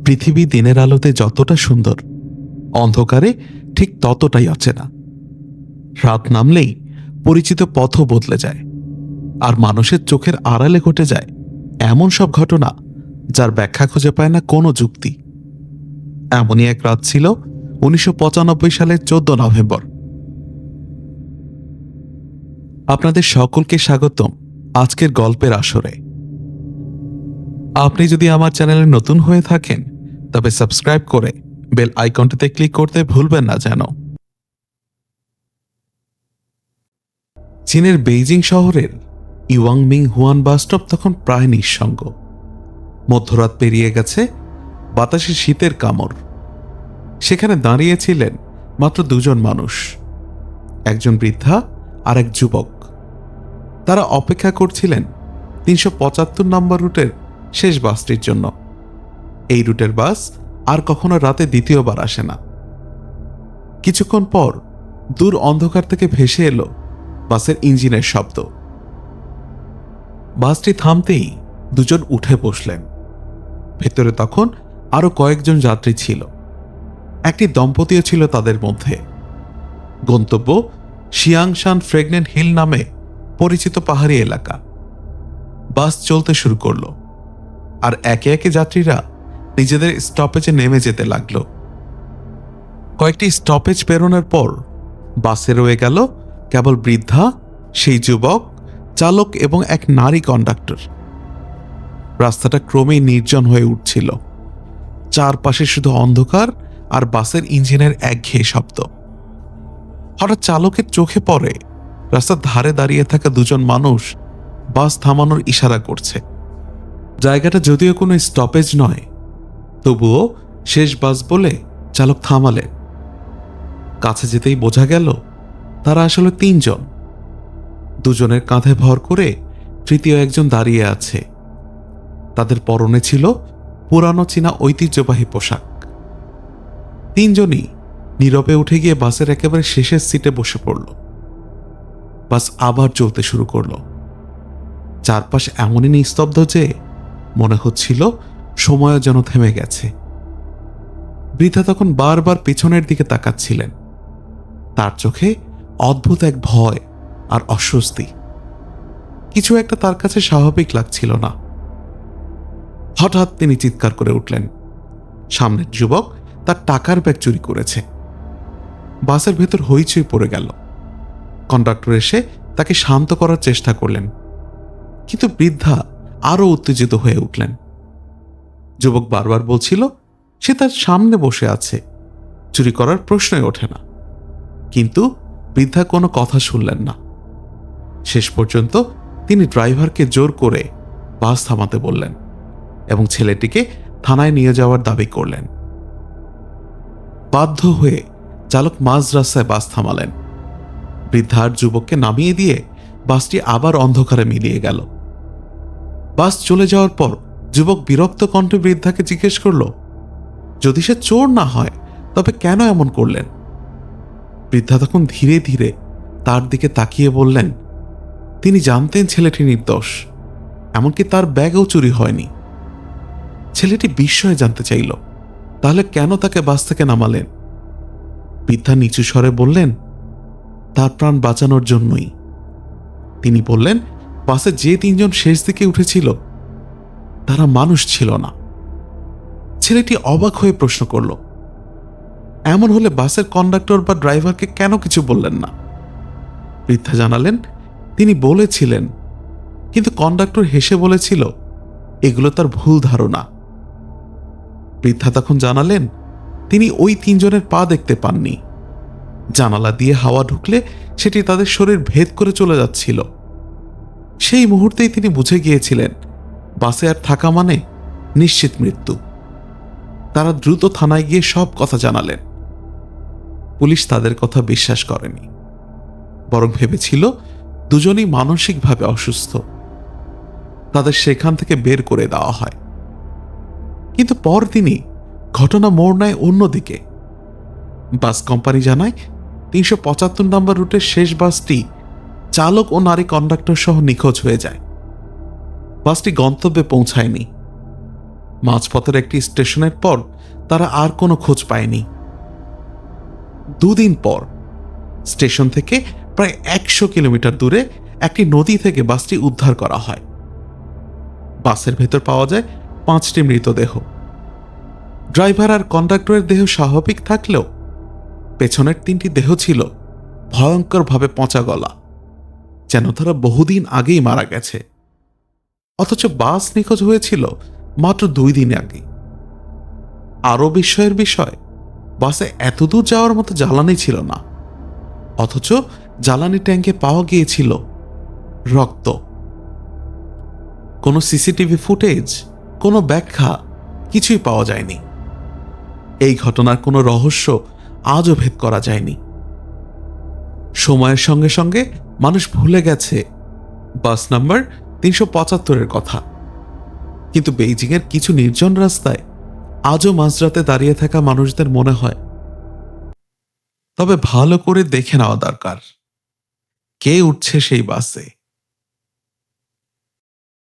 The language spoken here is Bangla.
পৃথিবী দিনের আলোতে যতটা সুন্দর, অন্ধকারে ঠিক ততটাই অচেনা। রাত নামলেই পরিচিত পথও বদলে যায়, আর মানুষের চোখের আড়ালে ঘটে যায় এমন সব ঘটনা যার ব্যাখ্যা খুঁজে পায় না কোনো যুক্তি। এমনই এক রাত ছিল 1995 সালের 14 নভেম্বর। আপনাদের সকলকে স্বাগতম আজকের গল্পের আসরে। আপনি যদি আমার চ্যানেলে নতুন হয়ে থাকেন তবে সাবস্ক্রাইব করে বেল আইকনটিতে ক্লিক করতে ভুলবেন না যেন। চীনের বেইজিং শহরের ইওয়াংমিং হুয়ান বাসস্টপ তখন প্রায় নিঃসঙ্গ। মধ্যরাত পেরিয়ে গেছে, বাতাসে শীতের কামড়। সেখানে দাঁড়িয়েছিলেন মাত্র দুজন মানুষ, একজন বৃদ্ধা আর এক যুবক। তারা অপেক্ষা করছিলেন 375 নম্বর রুটের শেষ বাসটির জন্য। এই রুটের বাস আর কখনো রাতে দ্বিতীয়বার আসে না। কিছুক্ষণ পর দূর অন্ধকার থেকে ভেসে এলো বাসের ইঞ্জিনের শব্দ। বাসটি থামতেই দুজন উঠে বসলেন। ভেতরে তখন আরো কয়েকজন যাত্রী ছিল। একটি দম্পতিও ছিল তাদের মধ্যে। গন্তব্য শিয়াংশান ফ্রেগনেন্ট হিল নামে পরিচিত পাহাড়ি এলাকা। বাস চলতে শুরু করলো, আর একে একে যাত্রীরা নিজেদের স্টপেজে নেমে যেতে লাগলো। কয়েকটি স্টপেজ পেরোনোর পর বাসে রয়ে গেল কেবল বৃদ্ধা, সেই যুবক, চালক এবং এক নারী কন্ডাক্টর। রাস্তাটা ক্রমেই নির্জন হয়ে উঠছিল। চারপাশে শুধু অন্ধকার আর বাসের ইঞ্জিনের একঘেয়ে শব্দ। হঠাৎ চালকের চোখে পড়ে রাস্তার ধারে দাঁড়িয়ে থাকা দুজন মানুষ বাস থামানোর ইশারা করছে। জায়গাটা যদিও কোনো স্টপেজ নয়, তবুও শেষ বাস বলে চালক থামালেন। কাছে যেতেই বোঝা গেল তারা আসলে তিনজন। দুজনের কাঁধে ভর করে তৃতীয় একজন দাঁড়িয়ে আছে। তাদের পরনে ছিল পুরানো চীনা ঐতিহ্যবাহী পোশাক। তিনজনই নীরবে উঠে গিয়ে বাসের একেবারে শেষের সিটে বসে পড়ল। বাস আবার চলতে শুরু করলো। চারপাশ এমনই নিস্তব্ধ যে মনে হচ্ছিল সময় যেন থেমে গেছে। বৃদ্ধা তখন বারবার পিছনের দিকে তাকাচ্ছিলেন। তার চোখে অদ্ভুত এক ভয় আর অস্বস্তি। কিছু একটা তার কাছে স্বাভাবিক লাগছিল না। হঠাৎ তিনি চিৎকার করে উঠলেন, সামনের যুবক তার টাকার ব্যাগ চুরি করেছে। বাসের ভেতর হইচই পড়ে গেল। কন্ডাক্টর এসে তাকে শান্ত করার চেষ্টা করলেন, কিন্তু বৃদ্ধা আরো উত্তেজিত হয়ে উঠলেন। যুবক বারবার বলছিল সে তার সামনে বসে আছে, চুরি করার প্রশ্নই ওঠে না। কিন্তু বৃদ্ধা কোনো কথা শুনলেন না। শেষ পর্যন্ত তিনি ড্রাইভারকে জোর করে বাস থামাতে বললেন এবং ছেলেটিকে থানায় নিয়ে যাওয়ার দাবি করলেন। বাধ্য হয়ে চালক মাঝ রাস্তায় বাস থামালেন। বৃদ্ধা আর যুবককে নামিয়ে দিয়ে বাসটি আবার অন্ধকারে মিলিয়ে গেল। বাস চলে যাওয়ার পর যুবক বিরক্ত কণ্ঠে বৃদ্ধাকে জিজ্ঞেস করল, যদি সে চোর না হয় তবে কেন এমন করলেন? বৃদ্ধা তখন ধীরে ধীরে তার দিকে তাকিয়ে বললেন, তিনি জানতেন ছেলেটি নির্দোষ, এমনকি তার ব্যাগও চুরি হয়নি। ছেলেটি বিস্ময়ে জানতে চাইল, তাহলে কেন তাকে বাস থেকে নামালেন? বৃদ্ধা নিচু স্বরে বললেন, তার প্রাণ বাঁচানোর জন্যই। তিনি বললেন, বাসে যে তিনজন শেষ দিকে উঠেছিল তারা মানুষ ছিল না। ছেলেটি অবাক হয়ে প্রশ্ন করল, এমন হলে বাসের কন্ডাক্টর বা ড্রাইভারকে কেন কিছু বললেন না? বৃদ্ধা জানালেন, তিনি বলেছিলেন, কিন্তু কন্ডাক্টর হেসে বলেছিল এগুলো তার ভুল ধারণা। বৃদ্ধা তখন জানালেন, তিনি ওই তিনজনের পা দেখতে পাননি। জানালা দিয়ে হাওয়া ঢুকলে সেটি তাদের শরীর ভেদ করে চলে যাচ্ছিল। সেই মুহূর্তেই তিনি বুঝে গিয়েছিলেন বাসে আর থাকা মানে নিশ্চিত মৃত্যু। তারা দ্রুত থানায় গিয়ে সব কথা জানালেন। পুলিশ তাদের কথা বিশ্বাস করেনি, বরং ভেবেছিল দুজনেই মানসিকভাবে অসুস্থ। তাদের সেখান থেকে বের করে দেওয়া হয়। কিন্তু পরদিনই ঘটনা মোড় নেয় অন্যদিকে। বাস কোম্পানি জানায় 375 নম্বর রুটের শেষ বাসটি চালক ও নারী কন্ডাক্টর সহ নিখোঁজ হয়ে যায়। বাসটি গন্তব্যে পৌঁছায়নি। মাঝপথের একটি স্টেশনের পর তারা আর কোনো খোঁজ পায়নি। 2 দিন পর স্টেশন থেকে প্রায় 100 কিলোমিটার দূরে একটি নদী থেকে বাসটি উদ্ধার করা হয়। বাসের ভেতর পাওয়া যায় 5টি মৃতদেহ। ড্রাইভার আর কন্ডাক্টরের দেহ স্বাভাবিক থাকলেও পেছনের 3টি দেহ ছিল ভয়ঙ্করভাবে পচা গলা, যেন তারা বহুদিন আগেই মারা গেছে। অথচ বাস নিখোঁজ হয়েছিল মাত্র 2 দিন আগে। আরও বিস্ময়ের বিষয়, বাসে এত দূর যাওয়ার মতো জ্বালানি ছিল না, অথচ জ্বালানি ট্যাঙ্কে পাওয়া গিয়েছিল রক্ত। কোনো সিসিটিভি ফুটেজ, কোনো ব্যাখ্যা কিছুই পাওয়া যায়নি। এই ঘটনার কোনো রহস্য আজও ভেদ করা যায়নি। সময়ের সঙ্গে সঙ্গে মানুষ ভুলে গেছে বাস নাম্বার 375-এর কথা, কিন্তু বেইজিংয়ের কিছু নির্জন রাস্তায় আজও মাঝরাতে দাঁড়িয়ে থাকা মানুষদের মনে হয়। তবে ভালো করে দেখে নেওয়া দরকার কে উঠছে সেই বাসে।